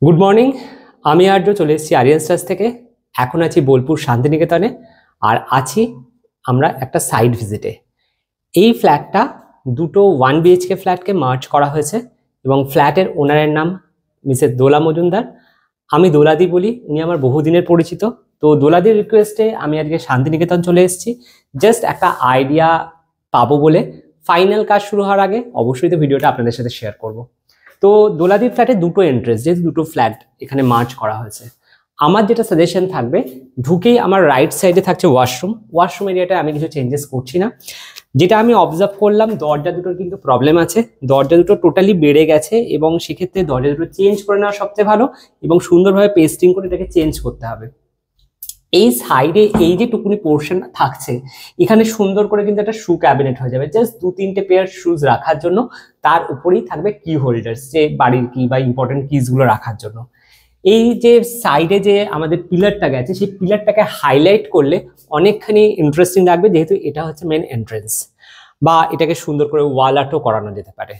Good morning. আমি আর্য চলে এসেছি আরিয়ান স্টার্স থেকে। এখন আছি বোলপুর শান্তিনিকেতনে আর আছি আমরা একটা সাইড ভিজিটে। এই ফ্ল্যাটটা দুটো 1 BHK ফ্ল্যাটকে মার্জ করা হয়েছে এবং ফ্ল্যাটের ওনারের নাম মিসেস দোলা মজুমদার। আমি দোলাদি বলি, উনি আমার বহুদিনের পরিচিত। তো দোলাদির রিকোয়েস্টে আমি আজকে শান্তিনিকেতন চলে এসেছি জাস্ট একটা আইডিয়া পাবো বলে। ফাইনাল কাজ শুরু হওয়ার আগে অবশ্যই তো ভিডিওটা আপনাদের সাথে শেয়ার করব। তো দোলাদি ফ্ল্যাটে দুটো এন্ট্রেন্স, যেহেতু দুটো ফ্ল্যাট এখানে মার্জ করা হয়েছে, আমার যেটা সাজেশন থাকবে, ঢুকেই আমার রাইট সাইডে থাকছে ওয়াশরুম এরিয়াটা আমি কিছু চেঞ্জেস করছি না। যেটা আমি অবজার্ভ করলাম, দরজা দুটোর কিন্তু প্রবলেম আছে, দরজা দুটো টোটালি বেড়ে গেছে এবং সেক্ষেত্রে দরজা দুটো চেঞ্জ করে নেওয়া সবচেয়ে ভালো এবং সুন্দরভাবে পেস্টিং করে এটাকে চেঞ্জ করতে হবে। এই সাইডে এই যে টুকুনি পোর্শন থাকছে, এখানে সুন্দর করে কিন্তু একটা শু ক্যাবিনেট হয়ে যাবে, জাস্ট 2-3টে পেয়ার শুজ রাখার জন্য। তার উপরেই থাকবে কি হোল্ডার্স, যে বাড়ির কি বা ইম্পর্টেন্ট কিজগুলো রাখার জন্য। এই যে সাইডে যে আমাদের পিলারটা গেছে, সেই পিলারটাকে হাইলাইট করলে অনেকখানি ইন্টারেস্টিং লাগবে, যেহেতু এটা হচ্ছে মেন এন্ট্রেন্স। বা এটাকে সুন্দর করে ওয়াল আর্টও করানো যেতে পারে।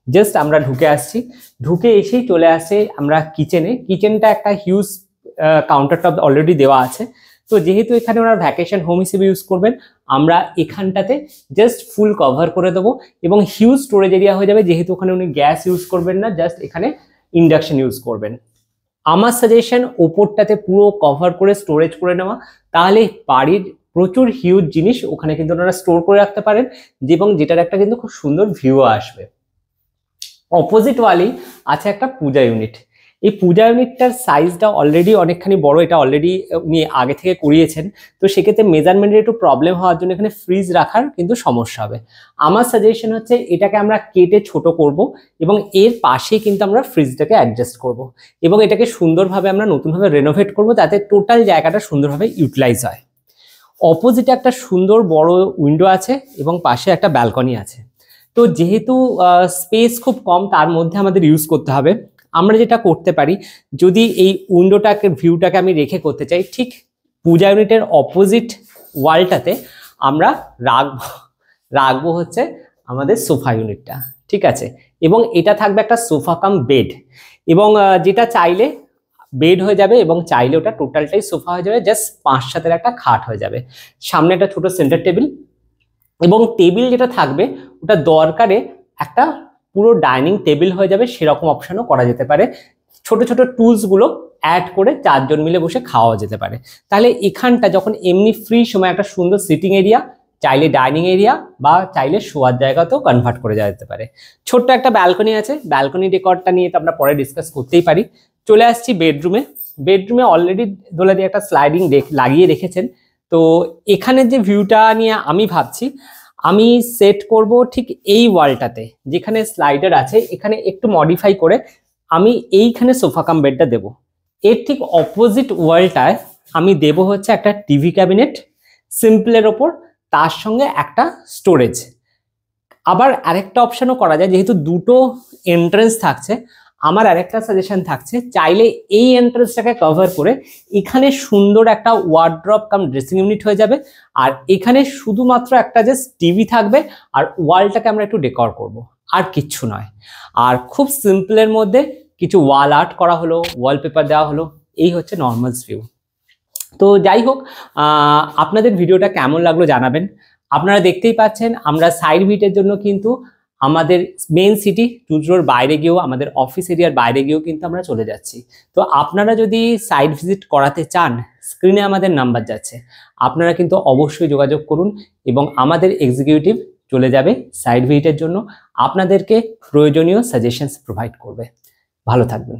জাস্ট আমরা ঢুকে আসছি, ঢুকে এসেই চলে আসে আমরা কিচেনে। কিচেনটা একটা হিউজ কাউন্টার টপ অলরেডি দেওয়া আছে। তো যেহেতু এখানে ওরা ভ্যাকেশন হোম হিসেবে ইউজ করবেন, আমরা এখানটাতে জাস্ট ফুল কভার করে দেবো এবং হিউজ স্টোরেজ এরিয়া হয়ে যাবে, যেহেতু ওখানে উনি গ্যাস ইউজ করবেন না, জাস্ট এখানে ইন্ডাকশন ইউজ করবেন। আমার সাজেশন ওপরটাতে পুরো কভার করে স্টোরেজ করে নেওয়া, তাহলে বাড়ির প্রচুর হিউজ জিনিস ওখানে কিন্তু ওনারা স্টোর করে রাখতে পারেন এবং যেটার একটা কিন্তু খুব সুন্দর ভিউ আসবে। অপোজিট ওয়ালেই আছে একটা পূজা ইউনিট। এই পূজা ইউনিটটার সাইজটা অলরেডি অনেকখানি বড়, এটা অলরেডি উনি আগে থেকে করিয়েছেন। তো সেক্ষেত্রে মেজারমেন্টের একটু প্রবলেম হওয়ার জন্য এখানে ফ্রিজ রাখার কিন্তু সমস্যা হবে। আমার সাজেশন হচ্ছে এটাকে আমরা কেটে ছোট করব এবং এর পাশেই কিন্তু আমরা ফ্রিজটাকে অ্যাডজাস্ট করব এবং এটাকে সুন্দরভাবে আমরা নতুনভাবে রেনোভেট করব, যাতে টোটাল জায়গাটা সুন্দরভাবে ইউটিলাইজ হয়। অপোজিটে একটা সুন্দর বড় উইন্ডো আছে এবং পাশে একটা ব্যালকনি আছে। তো যেহেতু স্পেস খুব কম, তার মধ্যে আমাদের ইউজ করতে হবে। আমরা যেটা করতে পারি, যদি এই উইন্ডোটাকে ভিউটাকে আমি রেখে করতে চাই, ঠিক পূজা ইউনিটের অপোজিট ওয়ালটাতে আমরা রাখবো হচ্ছে আমাদের সোফা ইউনিটটা, ঠিক আছে। এবং এটা থাকবে একটা সোফা কাম বেড, এবং যেটা চাইলে বেড হয়ে যাবে এবং চাইলে ওটা টোটালটাই সোফা হয়ে যাবে, জাস্ট 5-7-এর একটা খাট হয়ে যাবে। সামনে একটা ছোট সেন্টার টেবিল, এবং টেবিল যেটা থাকবে ওটা দরকারে একটা পুরো ডাইনিং টেবিল হয়ে যাবে, সেরকম অপশনও করা যেতে পারে। ছোট ছোট টুলসগুলো অ্যাড করে 4 জন মিলে বসে খাওয়া যেতে পারে। তাহলে এখানটা যখন এমনি ফ্রি সময় একটা সুন্দর সিটিং এরিয়া, চাইলে ডাইনিং এরিয়া বা চাইলে শোয়ার জায়গাতেও কনভার্ট করে যাওয়া যেতে পারে। ছোট্ট একটা ব্যালকনি আছে, ব্যালকনি ডেকরটা নিয়ে তো আমরা পরে ডিসকাস করতেই পারি। চলে আসছি বেডরুমে অলরেডি দোলা দিয়ে একটা স্লাইডিং লাগিয়ে রেখেছেন। তো এখানের যে ভিউটা নিয়ে আমি ভাবছি, আমি সেট করব ঠিক এই ওয়ালটাতে, যেখানে স্লাইডার আছে এখানে একটু মডিফাই করে আমি এইখানে সোফা কাম বেডটা দেবো। এর ঠিক অপোজিট ওয়ালটায় আমি দেব হচ্ছে একটা টিভি ক্যাবিনেট সিম্পলের ওপর, তার সঙ্গে একটা স্টোরেজ। আবার আরেকটা অপশনও করা যায়, যেহেতু দুটো এন্ট্রেন্স থাকছে, আমার আরেকটা সাজেশন থাকছে, চাইলে এই এন্ট্রেন্সটাকে কভার করে এখানে সুন্দর একটা ওয়ার্ড্রপ কাম ড্রেসিং ইউনিট হয়ে যাবে, আর এখানে শুধুমাত্র একটা জাস্ট টিভি থাকবে, আর ওয়ালটাকে আমরা একটু ডেকর করব, আর কিচ্ছু নয়। আর খুব সিম্পলের মধ্যে কিছু ওয়াল আর্ট করা হলো, ওয়ালপেপার দেওয়া হলো, এই হচ্ছে নর্মাল ভিউ। তো যাই হোক, আপনাদের ভিডিওটা কেমন লাগলো জানাবেন। আপনারা দেখতেই পাচ্ছেন আমরা সাইড ভিটের জন্য কিন্তু আমাদের মেন সিটি টুজরোর বাইরে গিয়েও, আমাদের অফিস এরিয়ার বাইরে গিয়েও কিন্তু আমরা চলে যাচ্ছি। তো আপনারা যদি সাইড ভিজিট করাতে চান, স্ক্রিনে আমাদের নাম্বার যাচ্ছে, আপনারা কিন্তু অবশ্যই যোগাযোগ করুন এবং আমাদের এক্সিকিউটিভ চলে যাবে সাইড ভিজিটের জন্য, আপনাদেরকে প্রয়োজনীয় সাজেশনস প্রোভাইড করবে। ভালো থাকবেন।